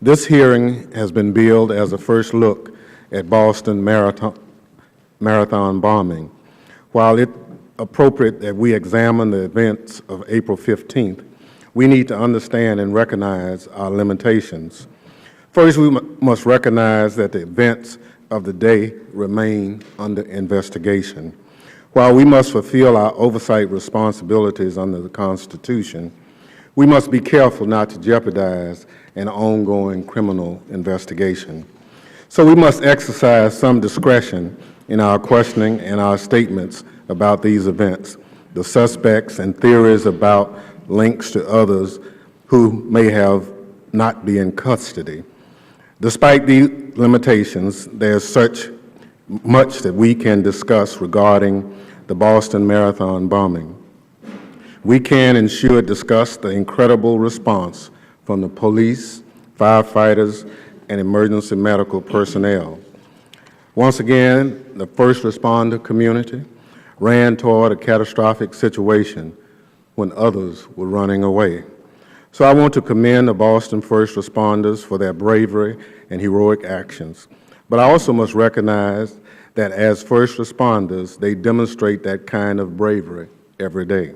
This hearing has been billed as a first look at Boston Marathon bombing. While it's appropriate that we examine the events of April 15th, we need to understand and recognize our limitations. First, we must recognize that the events of the day remain under investigation. While we must fulfill our oversight responsibilities under the Constitution, we must be careful not to jeopardize an ongoing criminal investigation. So we must exercise some discretion in our questioning and our statements about these events, the suspects and theories about links to others who may have not been in custody. Despite these limitations, there's such much that we can discuss regarding the Boston Marathon bombing. We can and should discuss the incredible response from the police, firefighters, and emergency medical personnel. Once again, the first responder community ran toward a catastrophic situation when others were running away. So I want to commend the Boston first responders for their bravery and heroic actions. But I also must recognize that as first responders, they demonstrate that kind of bravery every day.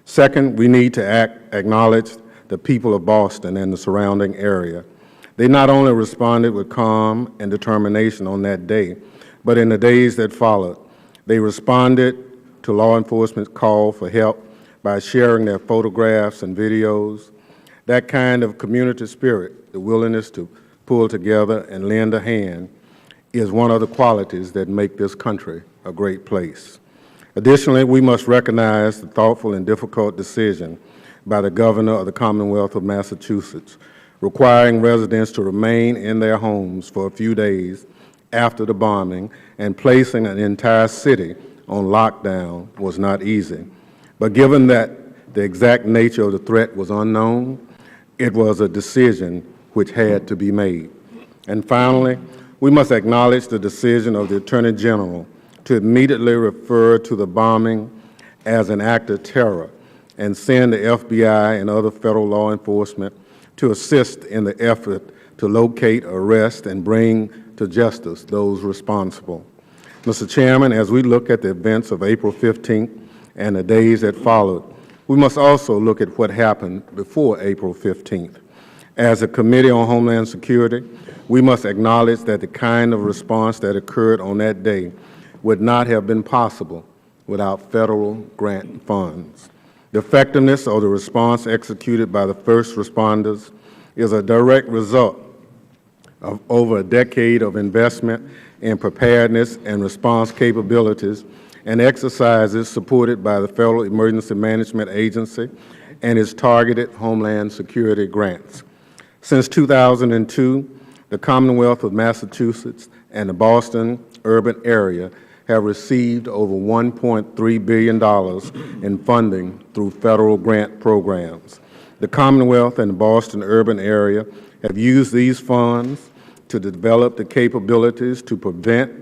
Second, we need to acknowledge the people of Boston and the surrounding area. They not only responded with calm and determination on that day, but in the days that followed, they responded to law enforcement's call for help by sharing their photographs and videos. That kind of community spirit, the willingness to pull together and lend a hand, is one of the qualities that make this country a great place. Additionally, we must recognize the thoughtful and difficult decision by the Governor of the Commonwealth of Massachusetts requiring residents to remain in their homes for a few days after the bombing and placing an entire city on lockdown was not easy. But given that the exact nature of the threat was unknown, it was a decision which had to be made. And finally, we must acknowledge the decision of the Attorney General to immediately refer to the bombing as an act of terror and send the FBI and other federal law enforcement to assist in the effort to locate, arrest, and bring to justice those responsible. Mr. Chairman, as we look at the events of April 15th and the days that followed, we must also look at what happened before April 15th. As a Committee on Homeland Security, we must acknowledge that the kind of response that occurred on that day would not have been possible without federal grant funds. The effectiveness of the response executed by the first responders is a direct result of over a decade of investment in preparedness and response capabilities and exercises supported by the Federal Emergency Management Agency and its targeted Homeland Security grants. Since 2002, the Commonwealth of Massachusetts and the Boston urban area have received over $1.3 billion in funding through federal grant programs. The Commonwealth and the Boston urban area have used these funds to develop the capabilities to prevent,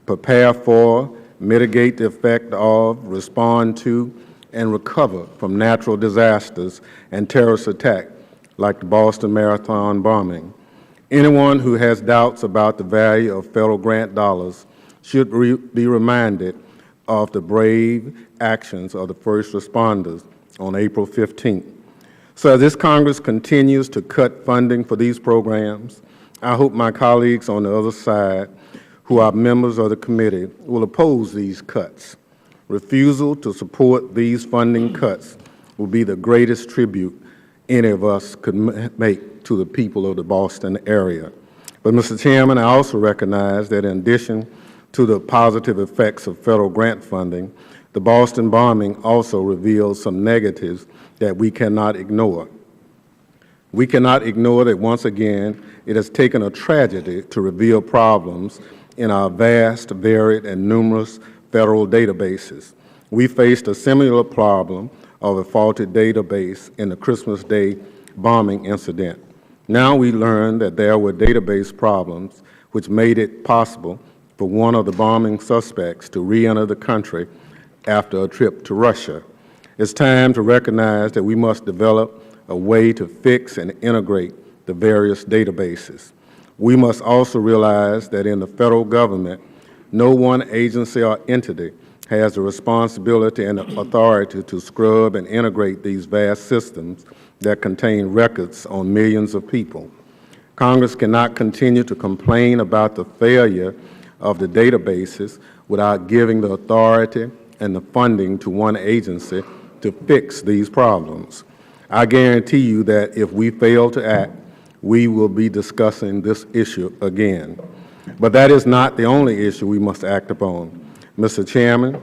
prepare for, mitigate the effect of, respond to, and recover from natural disasters and terrorist attacks like the Boston Marathon bombing. Anyone who has doubts about the value of federal grant dollars should be reminded of the brave actions of the first responders on April 15th. So as this Congress continues to cut funding for these programs, I hope my colleagues on the other side, who are members of the committee, will oppose these cuts. Refusal to support these funding cuts will be the greatest tribute any of us could make to the people of the Boston area. But, Mr. Chairman, I also recognize that in addition to the positive effects of federal grant funding, the Boston bombing also reveals some negatives that we cannot ignore. We cannot ignore that once again it has taken a tragedy to reveal problems in our vast, varied, and numerous federal databases. We faced a similar problem of a faulty database in the Christmas Day bombing incident. Now we learn that there were database problems which made it possible for one of the bombing suspects to re-enter the country after a trip to Russia. It's time to recognize that we must develop a way to fix and integrate the various databases. We must also realize that in the federal government, no one agency or entity has the responsibility and the authority to scrub and integrate these vast systems that contain records on millions of people. Congress cannot continue to complain about the failure of the databases without giving the authority and the funding to one agency to fix these problems. I guarantee you that if we fail to act, we will be discussing this issue again. But that is not the only issue we must act upon. Mr. Chairman,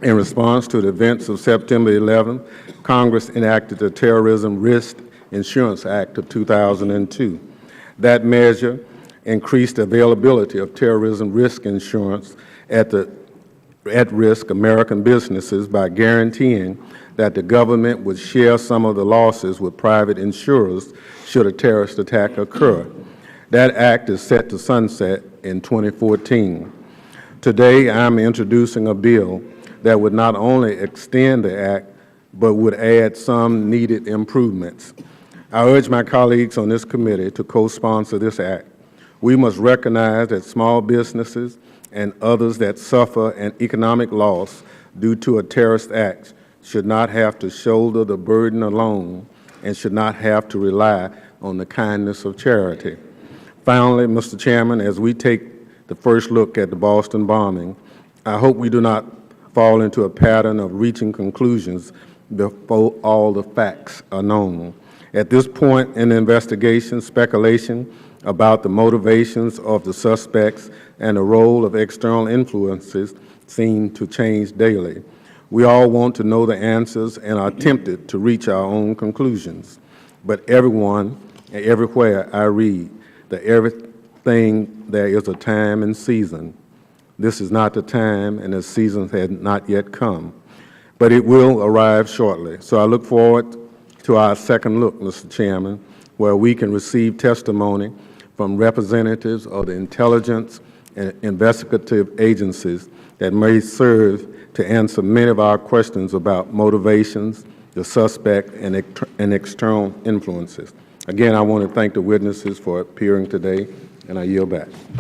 in response to the events of September 11th, Congress enacted the Terrorism Risk Insurance Act of 2002. That measure increased the availability of terrorism risk insurance at-risk American businesses by guaranteeing that the government would share some of the losses with private insurers should a terrorist attack occur. That act is set to sunset in 2014. Today, I'm introducing a bill that would not only extend the act, but would add some needed improvements. I urge my colleagues on this committee to co-sponsor this act. We must recognize that small businesses and others that suffer an economic loss due to a terrorist act should not have to shoulder the burden alone and should not have to rely on the kindness of charity. Finally, Mr. Chairman, as we take the first look at the Boston bombing, I hope we do not fall into a pattern of reaching conclusions before all the facts are known. At this point in the investigation, speculation about the motivations of the suspects and the role of external influences seem to change daily. We all want to know the answers and are tempted to reach our own conclusions. But everyone and everywhere I read that everything there is a time and season. This is not the time, and the season has not yet come. But it will arrive shortly. So I look forward to our second look, Mr. Chairman, where we can receive testimony from representatives of the intelligence and investigative agencies that may serve to answer many of our questions about motivations, the suspect, and external influences. Again, I want to thank the witnesses for appearing today, and I yield back.